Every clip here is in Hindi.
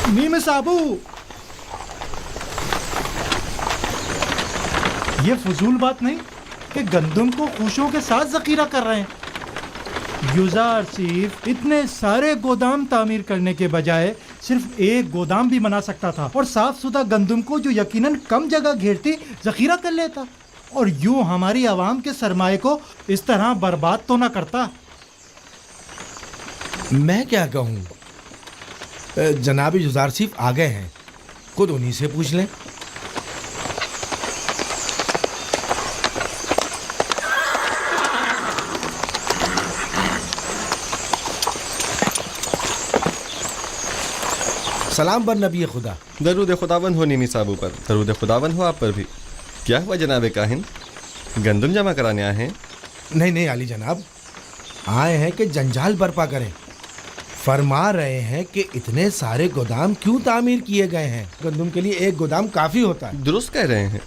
नीम साबू, ये फजूल बात नहीं कि गंदम को खुशियों के साथ जखीरा कर रहे हैं। युजार सिर्फ इतने सारे गोदाम तामीर करने के बजाय सिर्फ एक गोदाम भी बना सकता था और साफ सुथरा गंदम को जो यकीनन कम जगह घेरती जखीरा कर लेता और यूं हमारी आवाम के सरमाए को इस तरह बर्बाद तो ना करता। मैं क्या कहूँ, जनाब युजार सिर्फ आ गए हैं, खुद उन्हीं से पूछ लें। सलाम बर नबी खुदा। दरूद खुदावन हो नीमी साबू पर, दरूद खुदावन हो आप पर भी। क्या हुआ जनाब काहिन, गंदम जमा कराने आए हैं? नहीं आली जनाब, आए हैं कि जंजाल बर्पा करें। फरमा रहे हैं कि इतने सारे गोदाम क्यों तामीर किए गए हैं, गंदम के लिए एक गोदाम काफ़ी होता है। दुरुस्त कह रहे हैं,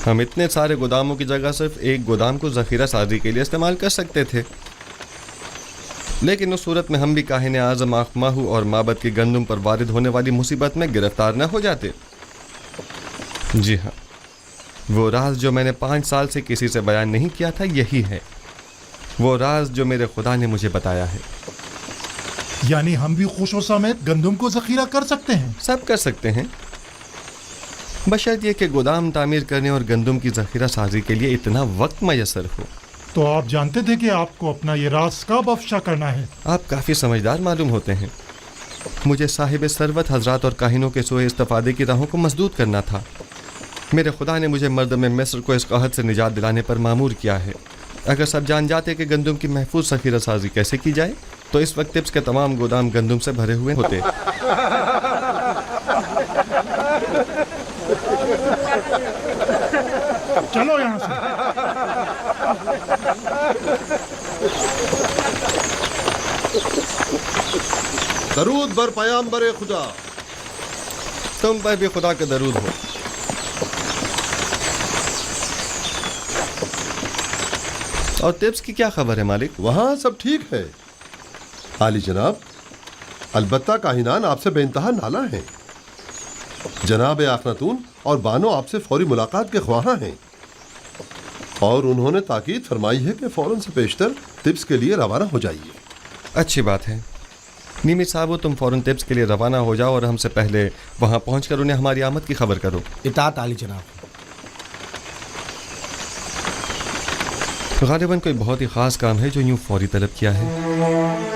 हम इतने सारे गोदामों की जगह सिर्फ एक गोदाम को ज़ख़ीरा साजी के लिए इस्तेमाल कर सकते थे, लेकिन उस सूरत में हम भी काहिन आज़म आखमाहू और माबद की गंदम पर वारिद होने वाली मुसीबत में गिरफ्तार न हो जाते। जी हाँ, वो राज जो मैंने 5 साल से किसी से बयान नहीं किया था, यही है वो राज जो मेरे खुदा ने मुझे बताया है। यानी हम भी खुशों समेत गंदम को जखीरा कर सकते हैं? सब कर सकते हैं, बशर्ते ये कि गोदाम तामीर करने और गंदम की ज़ख़ीरा साजी के लिए इतना वक्त मैसर हो। तो आप जानते थे कि आपको अपना ये राज कब अफशा करना है? आप काफ़ी समझदार मालूम होते हैं। मुझे साहिब सरवत हजरात और काहिनों के सोए इस्तिफादे की राहों को मजदूद करना था। मेरे खुदा ने मुझे मर्द में मिस्र को इस कहत से निजात दिलाने पर मामूर किया है। अगर सब जान जाते कि गंदम की महफूज ज़ख़ीरा साजी कैसे की जाए तो इस वक्त टिप्स के तमाम गोदाम गंदम से भरे हुए होते। चलो यहाँ से। दरूद बर पयाम्बर खुदा। तुम पर भी खुदा का दरूद हो। और टिप्स की क्या खबर है मालिक? वहाँ सब ठीक है आली जनाब, अलबत्ता काहिनान आपसे बेइंतहा नाला हैं। जनाब आखनातून और बानो आपसे फौरी मुलाकात के ख्वाहां हैं और उन्होंने ताकीद फरमाई है कि फौरन से पेशतर टिप्स के लिए रवाना हो जाइए। अच्छी बात है नीमी साहब, तुम फौरन टिप्स के लिए रवाना हो जाओ और हमसे पहले वहाँ पहुँचकर उन्हें हमारी आमद की खबर करो। इताअत आली जनाब। गालिबन कोई बहुत ही ख़ास काम है जो यूँ फौरी तलब किया है।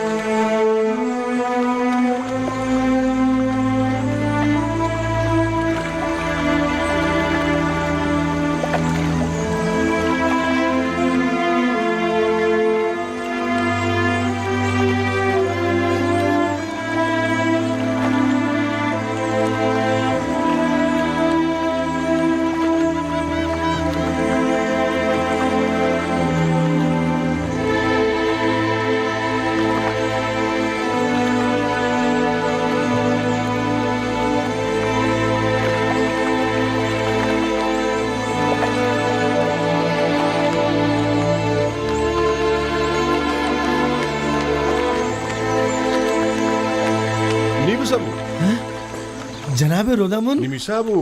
जनाब रोदामुन। निमिसाबू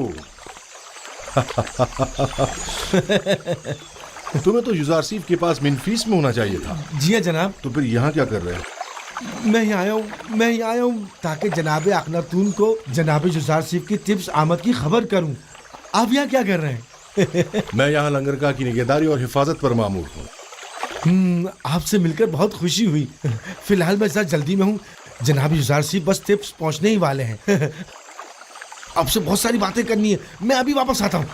तुम्हें तो युजारसीफ के पास मिनफीस में होना चाहिए था। जी हाँ जनाब। तो फिर यहाँ क्या कर रहे हैं? मैं ही आया हूँ ताकि जनाब अखनातून को जनाब युजारसीफ की टिप्स आमद की खबर करूँ। आप यहाँ क्या कर रहे हैं? मैं यहाँ लंगरगाह की निगहदारी और हिफाजत पर मामूर हूँ। आपसे मिलकर बहुत खुशी हुई। फिलहाल मैं जरा जल्दी में हूँ, जनाब युजारसीफ बस टिप्स पहुँचने ही वाले हैं। आपसे बहुत सारी बातें करनी है, मैं अभी वापस आता हूँ।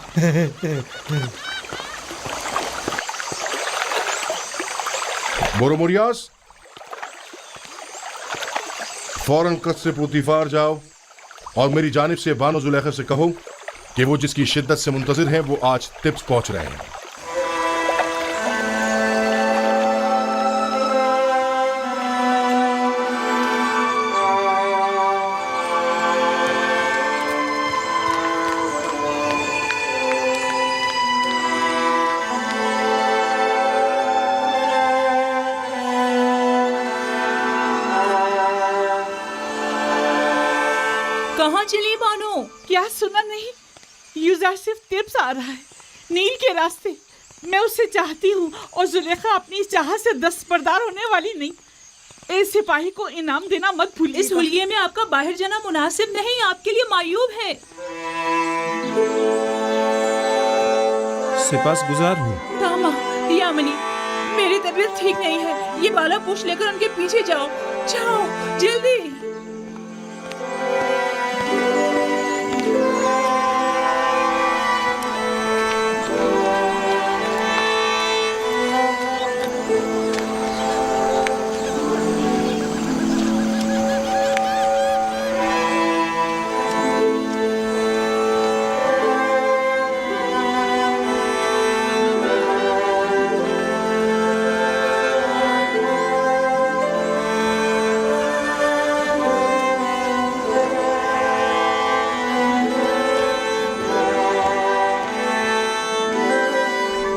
बोरोमोरियास, फौरन कस्र पुतिफार जाओ और मेरी जानिब से बानो जुलेखा से कहो कि वो जिसकी शिद्दत से मुंतजिर हैं वो आज टिप्स पहुंच रहे हैं। कहाँ चली बानो? क्या सुना नहीं? यूज़र सिर्फ टिप्स आ रहा है नील के रास्ते। मैं उससे चाहती हूँ और जुलेखा अपनी इस चाहत से दस्तबरदार होने वाली नहीं। ए सिपाही को इनाम देना मत भूलिए। इस हुलिये में आपका बाहर जाना मुनासिब नहीं, आपके लिए मायूब है। सिपासगुजार हूँ। तामा, यामिनी, मेरी तबीयत ठीक नहीं है। ये बाला पोश लेकर उनके पीछे जाओ, जाओ जल्दी।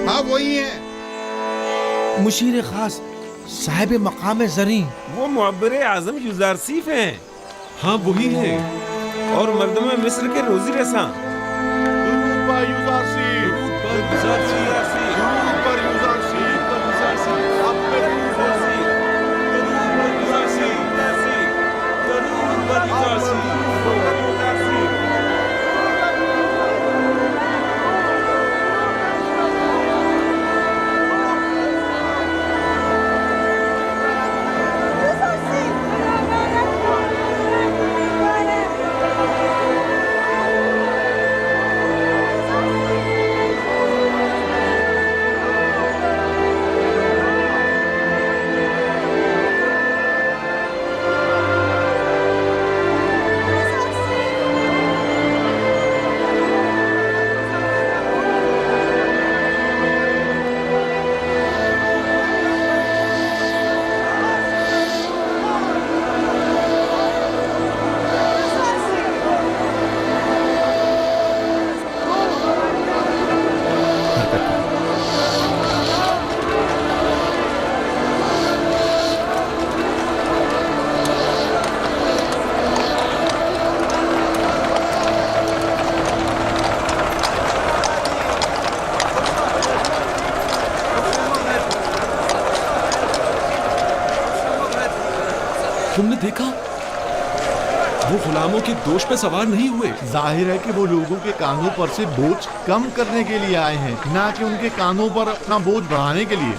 हाँ वही है। मुशीर खास साहिब मकाम जरी। वो मुअब्बर आजम यूजारसीफ हैं। हाँ वही है। और मर्दम मिस्र के रोजी रसा। तुमने देखा? वो गुलामों के दोष पे सवार नहीं हुए। जाहिर है कि वो लोगों के कानों पर से बोझ कम करने के लिए आए हैं, ना कि उनके कानों पर अपना बोझ बढ़ाने के लिए।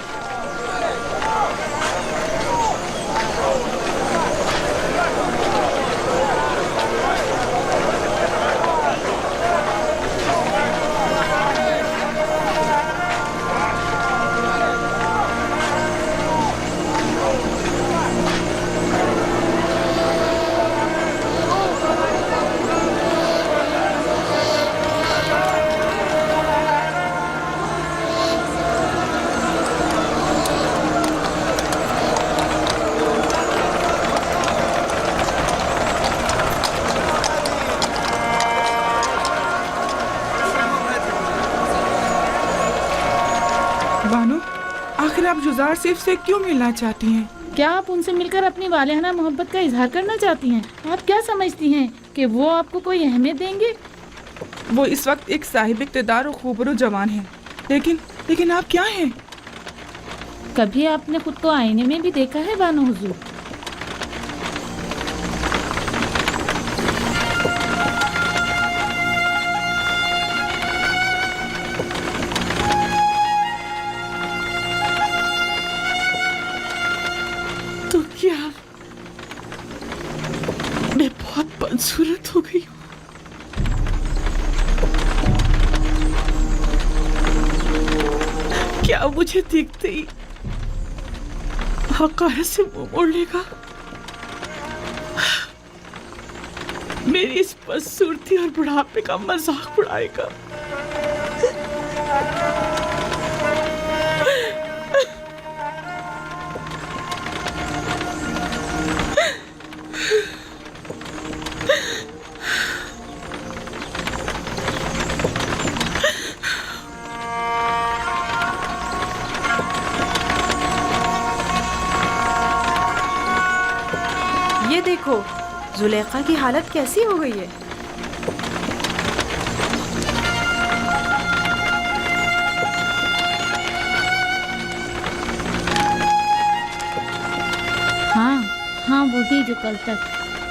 बानो, आखिर आप जुजार सिर्फ से क्यों मिलना चाहती हैं? क्या आप उनसे मिलकर अपनी वालिहाना मोहब्बत का इजहार करना चाहती हैं? आप क्या समझती हैं कि वो आपको कोई अहमियत देंगे? वो इस वक्त एक साहिब इक़्तिदार और खूबरो जवान है, लेकिन आप क्या हैं? कभी आपने खुद को आईने में भी देखा है बानो हुजूर? तो क्या मैं बहुत बदसूरत हो गई हूँ? क्या मुझे देखते ही हक़ारत से मुंह मोड़ लेगा? मेरी इस बदसूरती और बुढ़ापे का मजाक उड़ाएगा? जुलेखा की हालत कैसी हो गई है? हाँ वही जो कल तक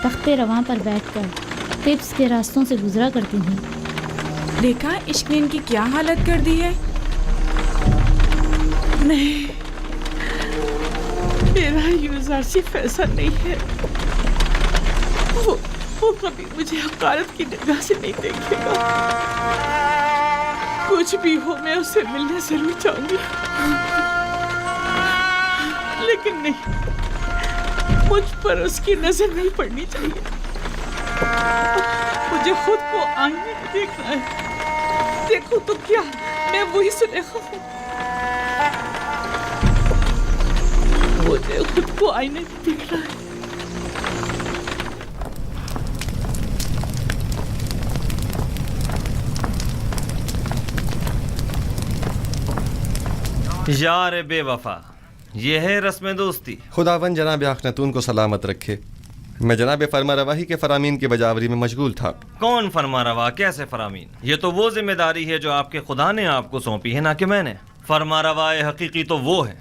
तख्ते रवां पर बैठकर तिब्स के रास्तों से गुजरा करती थी। देखा इश्क ने इनकी क्या हालत कर दी है। नहीं, मेरा यूजर सिर्फ ऐसा नहीं है। वो कभी मुझे हकारत की निगाह से नहीं देखेगा। कुछ भी हो, मैं उससे मिलने जरूर जाऊंगी, लेकिन नहीं, मुझ पर उसकी नजर नहीं पड़नी चाहिए। मुझे खुद को आईने में देखना है। देखो तो क्या, मैं वही सुलेखा हूँ। मुझे खुद को आईने में देखना है। यार बेवफा, ये है रस्म दोस्ती। खुदावन जनाब आखनतून को सलामत रखे। मैं जनाब फरमा रवाही के फरामीन की बजावरी में मशगूल था। कौन फरमा रवा, कैसे फरामीन? ये तो वो जिम्मेदारी है जो आपके खुदा ने आपको सौंपी है, ना कि मैंने। फरमा रवाए हकीकी तो वो है,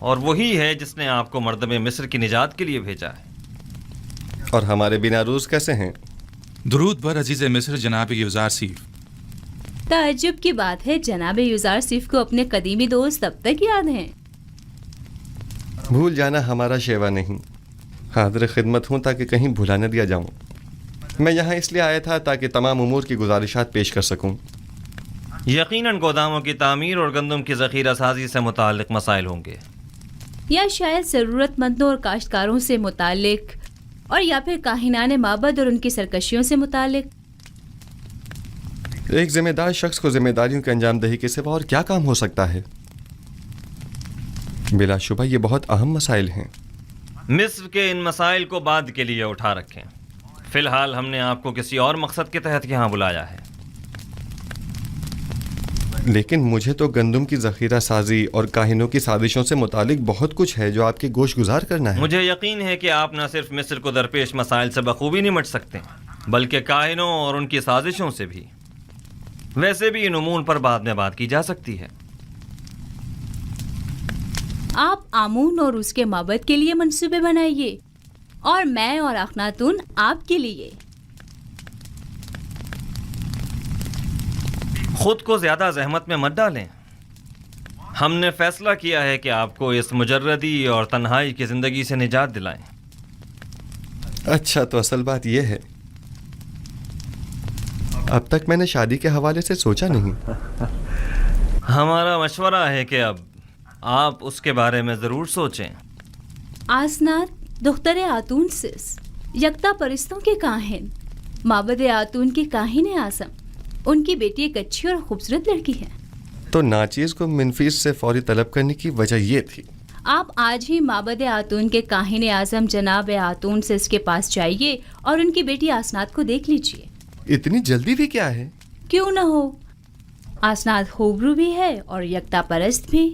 और वही है जिसने आपको मर्दमे मिस्र की निजात के लिए भेजा है। और हमारे बिना रूस कैसे हैं? दुरूद बर अजीज मिस्र जनाब यूजार सीफ। ताज्जुब की बात है, जनाब यूजार सीफ को अपने कदीमी दोस्त तब तक याद हैं। भूल जाना हमारा शेवा नहीं। हाजिर खिदमत हूँ ताकि कहीं भुला न दिया जाऊँ। मैं यहाँ इसलिए आया था ताकि तमाम उमूर की गुजारिशात पेश कर सकूँ। यकीनन गोदामों की तामीर और गंदम की ज़ख़ीरा साजी से मुताल्लिक़ मसाइल होंगे, या शायद ज़रूरतमंदों और काश्तकारों से मुताल्लिक़, और या फिर काहिनाने माबद और उनकी सरकशियों से मुताल्लिक़। एक जिम्मेदार शख्स को जिम्मेदारियों की अंजामदही के सिवा और क्या काम हो सकता है? बिलाशुबा ये बहुत अहम मसाइल हैं। मिस्र के इन मसाइल को बाद के लिए उठा रखें। फ़िलहाल हमने आपको किसी और मकसद के तहत यहाँ बुलाया है। लेकिन मुझे तो गंदम की ज़ख़ीरा साजी और काहिनों की साजिशों से मुतालिक बहुत कुछ है जो आपके गोश गुजार करना है। मुझे यकीन है कि आप न सिर्फ मिस्र को दरपेश मसाइल से बखूबी निमट सकते हैं, बल्कि काहिनों और उनकी साजिशों से भी। वैसे भी इन उमूर पर बाद में बात की जा सकती है। आप आमून और उसके माबद के लिए मंसूबे बनाइए, और मैं और अखनातून आपके लिए। खुद को ज्यादा जहमत में मत डालें। हमने फैसला किया है कि आपको इस मुजर्रदी और तन्हाई की जिंदगी से निजात दिलाएं। अच्छा, तो असल बात यह है, अब तक मैंने शादी के हवाले से सोचा नहीं। हमारा मशवरा है कि अब आप उसके बारे में ज़रूर सोचें। आसनात दुख्तर आतून सिस, यकता परिस्तों के काहिन, माबद आतून के काहिन आज़म, उनकी बेटी एक अच्छी और खूबसूरत लड़की है। तो नाचीज़ को मिनफीस से फौरी तलब करने की वजह ये थी। आप आज ही माबद आतून के काहिन आज़म जनाब आतून सिस के पास जाइए और उनकी बेटी आसनात को देख लीजिए। इतनी जल्दी भी क्या है? क्यों न हो, आसनात खूबरू भी है और यकता परस्त भी।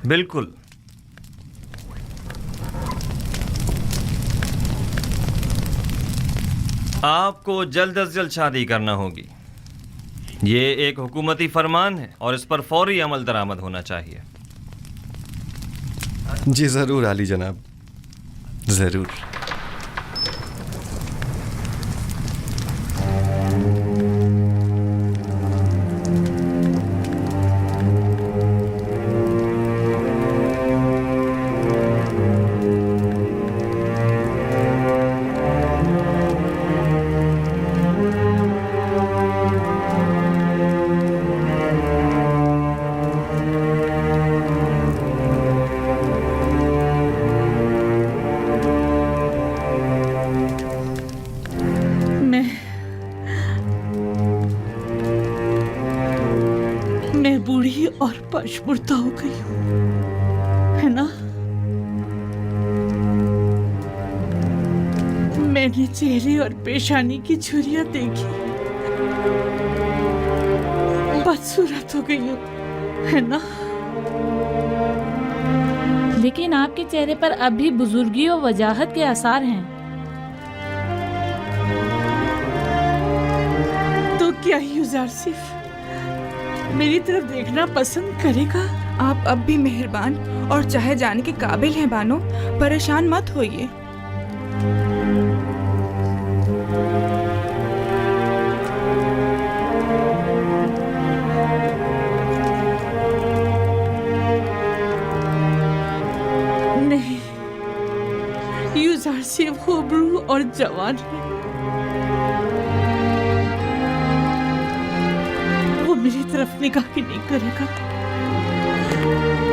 बिल्कुल। आपको जल्द अज जल्द शादी करना होगी। ये एक हुकूमती फरमान है और इस पर फौरी अमल दरामद होना चाहिए। जी ज़रूर आली जनाब, ज़रूर। मैं बूढ़ी और पशमुर्दा हो गई हूँ, है ना? मैंने चेहरे और पेशानी की झुर्रियां देखी, बदसूरत हो गई हूँ, है ना? लेकिन आपके चेहरे पर अब भी बुजुर्गी और वजाहत के आसार हैं। क्या यूजारसिफ मेरी तरफ देखना पसंद करेगा? आप अब भी मेहरबान और चाहे जाने के काबिल हैं बानो, परेशान मत होइए। नहीं, यूजारसिफ खूबरू और जवान है। वो मेरी तरफ निगाह भी नहीं करेगा।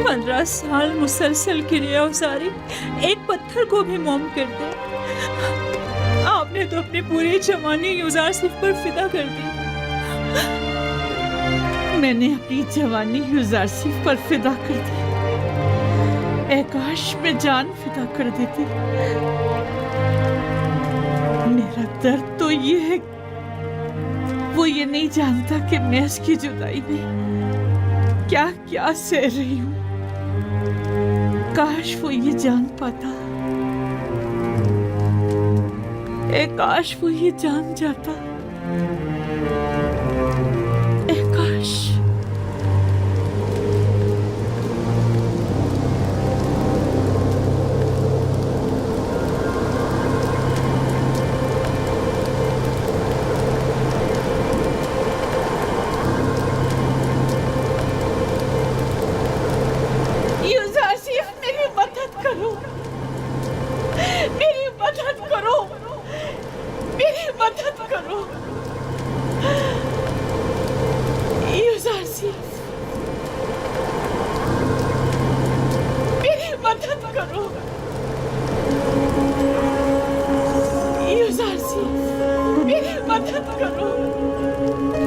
15 साल मुसलसल गिरे औसारी एक पत्थर को भी मोम कर दे। आपने तो अपनी पूरी जवानी यूजारसिफ पर फिदा कर दी। मैंने अपनी जवानी यूजारसिफ पर फिदा कर दी। काश में जान फिदा कर देती। मेरा दर्द तो ये है, वो ये नहीं जानता कि मैं इसकी जुदाई में क्या क्या सह रही हूँ। काश वो ये जान पाता, काश वो ये जान जाता। काश।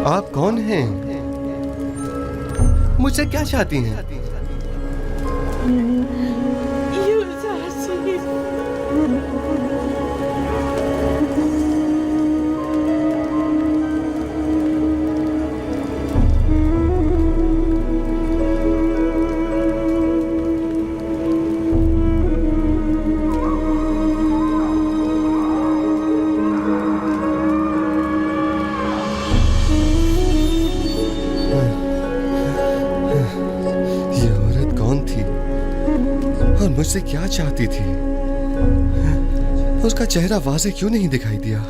आप कौन हैं? मुझसे क्या चाहती हैं? मुझसे क्या चाहती थी? उसका चेहरा वाज़ेह क्यों नहीं दिखाई दिया?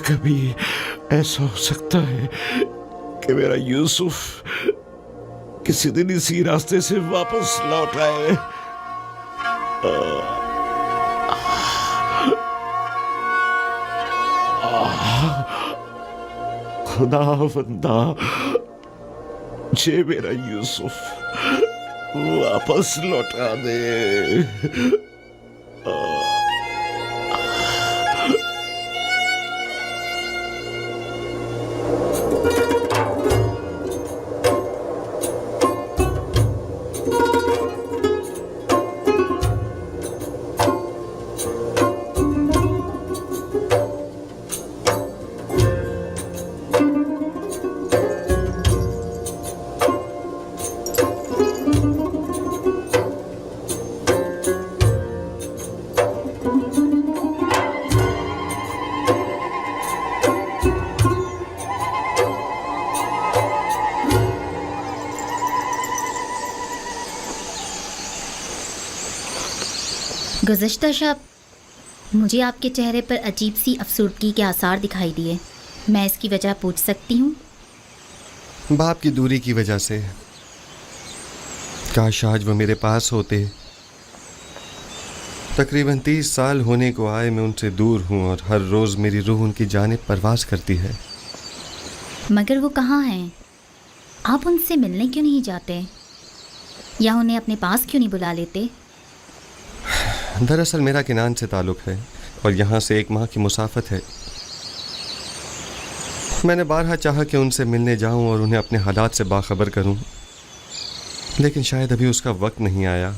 कभी ऐसा हो सकता है कि मेरा यूसुफ किसी दिन इसी रास्ते से वापस लौट आए। खुदा बंदा जे मेरा यूसुफ वापस लौटा दे। गुज़िश्ता शब मुझे आपके चेहरे पर अजीब सी अफसुर्दगी के आसार दिखाई दिए। मैं इसकी वजह पूछ सकती हूँ? बाप की दूरी की वजह से। काश आज वो मेरे पास होते। तकरीबन 30 साल होने को आए मैं उनसे दूर हूँ और हर रोज़ मेरी रूह उनकी जानिब परवास करती है। मगर वो कहाँ हैं? आप उनसे मिलने क्यों नहीं जाते या उन्हें अपने पास क्यों नहीं बुला लेते? दरअसल मेरा किनान से ताल्लुक़ है और यहाँ से 1 माह की मुसाफत है। मैंने बारहा चाहा कि उनसे मिलने जाऊँ और उन्हें अपने हालात से बाखबर करूँ, लेकिन शायद अभी उसका वक्त नहीं आया।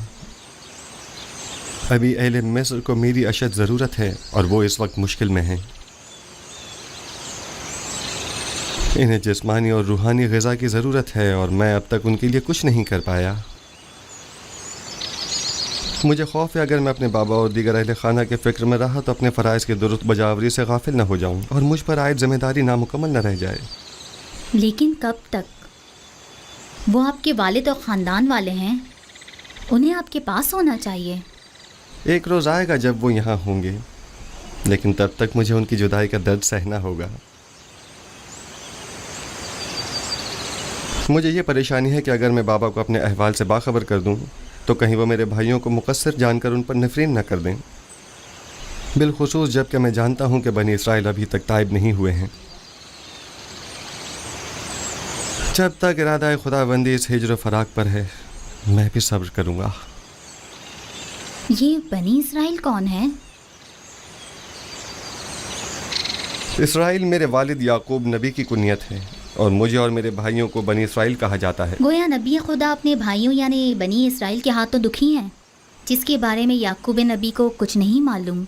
अभी अहले मिस्र को मेरी अशद ज़रूरत है और वो इस वक्त मुश्किल में हैं। इन्हें जिस्मानी और रूहानी ग़िज़ा की ज़रूरत है और मैं अब तक उनके लिए कुछ नहीं कर पाया। मुझे खौफ है अगर मैं अपने बाबा और दीगर अहले खाना के फ़िक्र में रहा तो अपने फ़राइज़ की दुरुस्त बजावरी से गाफिल न हो जाऊं और मुझ पर आयद ज़िम्मेदारी नामुकम्मल न रह जाए। लेकिन कब तक? वो आपके वालिद और ख़ानदान वाले हैं, उन्हें आपके पास होना चाहिए। एक रोज़ आएगा जब वो यहाँ होंगे, लेकिन तब तक मुझे उनकी जुदाई का दर्द सहना होगा। मुझे ये परेशानी है कि अगर मैं बाबा को अपने अहवाल से बाखबर कर दूँ तो कहीं वो मेरे भाइयों को मुकस्सर जानकर उन पर नफरीन न कर दें, बिलखुसूस जबकि मैं जानता हूँ कि बनी इसराइल अभी तक ताइब नहीं हुए हैं। जब तक इरादा खुदाबंदी इस हिज्र फराक पर है मैं भी सब्र करूँगा। ये बनी इसराइल कौन है? इसराइल मेरे वालिद याकूब नबी की कुनियत है और मुझे और मेरे भाइयों को बनी इसराइल कहा जाता है। गोया नबी खुदा अपने भाइयों यानी बनी इसराइल के हाथों दुखी हैं, जिसके बारे में याकूब नबी को कुछ नहीं मालूम।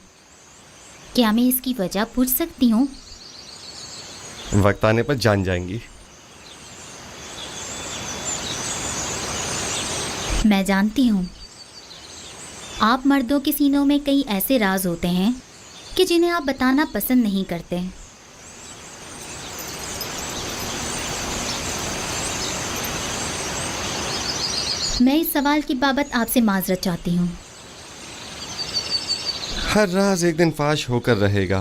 क्या मैं इसकी वजह पूछ सकती हूँ? वक्त आने पर जान जाएंगी। मैं जानती हूँ आप मर्दों के सीनों में कई ऐसे राज होते हैं कि जिन्हें आप बताना पसंद नहीं करते। मैं इस सवाल की बाबत आपसे माजरत चाहती हूँ। हर राज एक दिन फाश होकर रहेगा,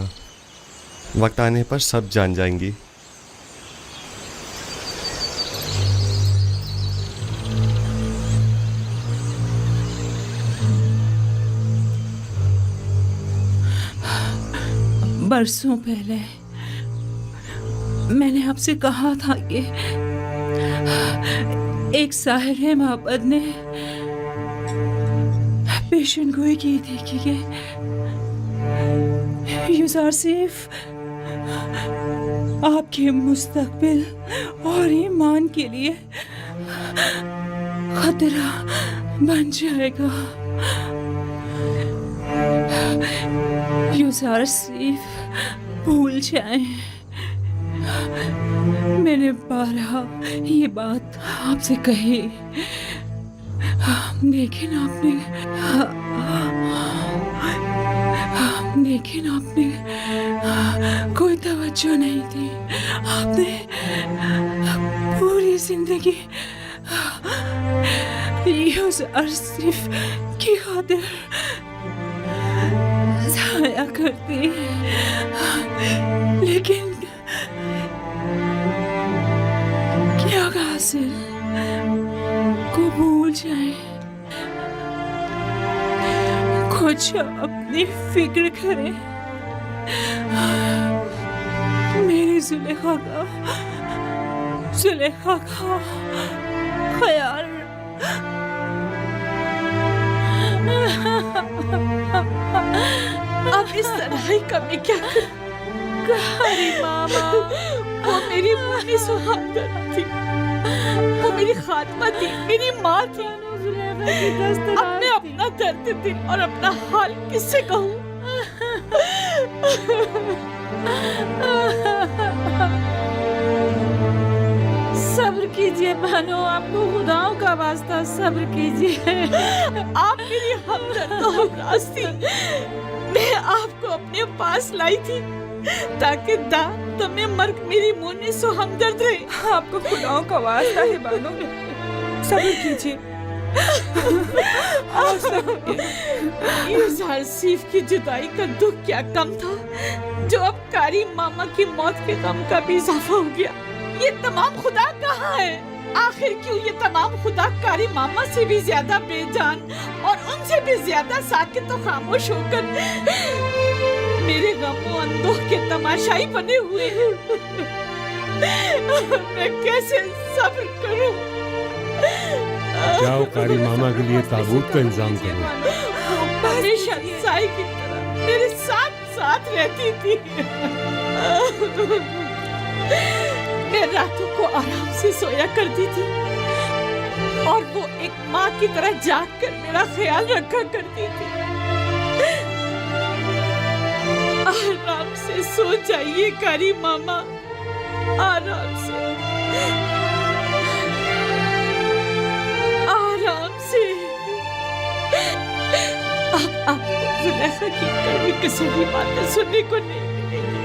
वक्त आने पर सब जान जाएंगी। बरसों पहले मैंने आपसे कहा था कि एक साहिर मोहब्बत ने पेशन गोई की थी कि यूसुफ आपके मुस्तकबिल और ईमान के लिए खतरा बन जाएगा। यूसुफ भूल जाएं, मैंने बारहा ये बात आपसे कही, लेकिन आपने कोई तवज्जो नहीं दी। आपने पूरी जिंदगी यूसुफ की खातिर जाया कर दी, लेकिन क्या गासिल को भूल जाए, कुछ अपनी फिक्र करें, मेरी जुलेखा का ख्याल। अब इस तरह का मैं क्या करी मामा, वो मेरी मुन्नी सुहागन थी, वो मेरी खात्मा थी, मेरी माँ थी। अब मैं अपना दर्द दिल और अपना हाल किससे कहूँ? सब्र कीजिए बानो, आपको खुदाओं का वास्ता सब्र कीजिए। आप मेरी हमदर्द तो हमराज थी। मैं आपको अपने पास लाई थी ताकि तुम्हें मर्ग मेरी मुन्नी सो हमदर्द रहे। आपको खुदाओं का वास्ता है बानो, सब्र कीजिए। यूसुफ की जुदाई का दुख क्या कम था, जो अब कारी मामा की मौत के गम का भी इजाफा हो गया। ये तमाम खुदा कहाँ है? आखिर क्यों ये तमाम खुदा कारी मामा से भी ज्यादा बेजान और उनसे भी ज्यादा साकित और खामोश होकर मेरे गमों अंदोह के तमाशाई बने हुए हैं? मैं कैसे सब्र करूं? जाओ कारी मामा के लिए ताबूत का इंतजाम करो। हमेशा साई की तरह मेरे साथ साथ रहती थी। मैं रातों को आराम से सोया करती थी और वो एक माँ की तरह जाग कर मेरा ख्याल रखा करती थी। आराम से सो जाइए कारी मामा, आराम से, आराम से। अब आपको जुलेखा की कड़वी किसी भी बातें सुनने को नहीं मिलेगी।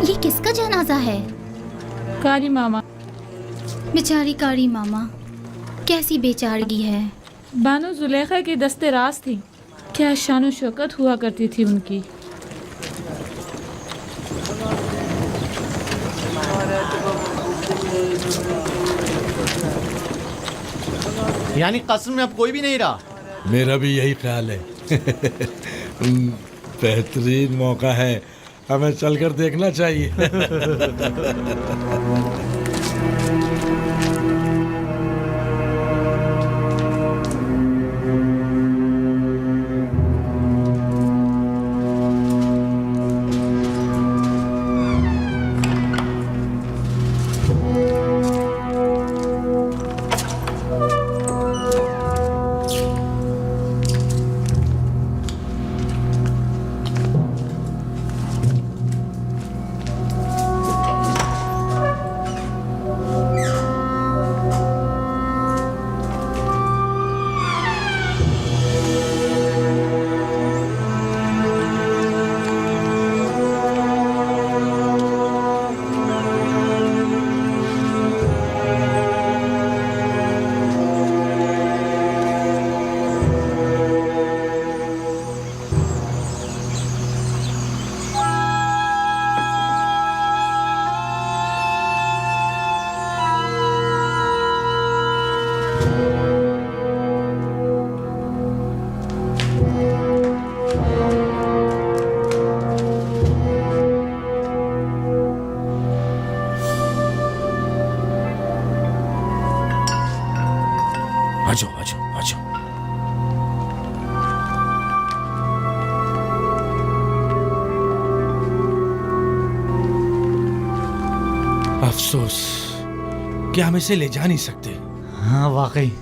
ये किसका जनाजा है? कारी मामा। बेचारी कारी मामा, कैसी बेचारगी है। बानो जुलेखा की दस्ते राज थी, क्या शान शौकत हुआ करती थी उनकी। यानी कसम में अब कोई भी नहीं रहा? मेरा भी यही ख्याल है। बेहतरीन मौका है, हमें चलकर देखना चाहिए। आजो आजो आजो। अफसोस कि हम इसे ले जा नहीं सकते। हाँ वाकई।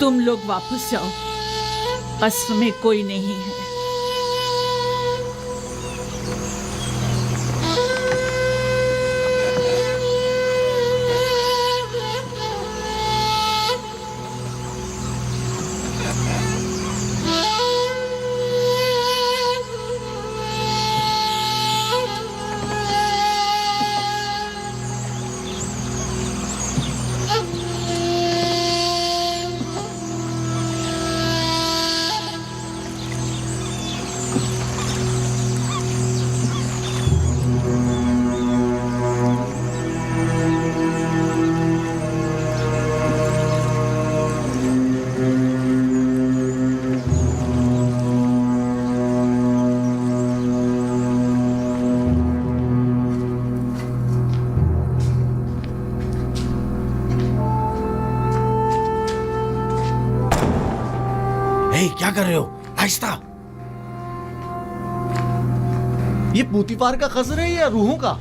तुम लोग वापस जाओ, अस्र में कोई नहीं है। क्या कर रहे हो? आहिस्ता। ये पूतीपार का खजर है या रूहों का?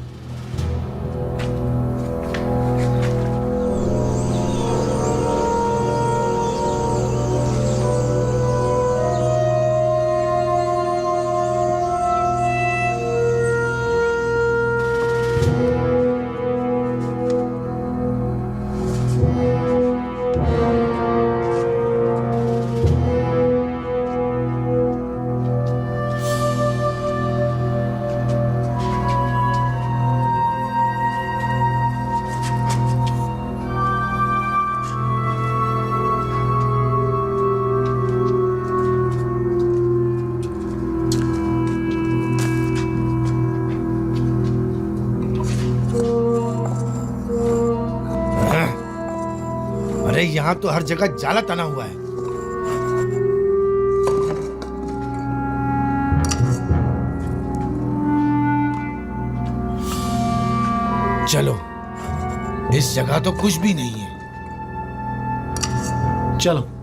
अरे यहाँ तो हर जगह जाला तना हुआ है। चलो, इस जगह तो कुछ भी नहीं है। चलो।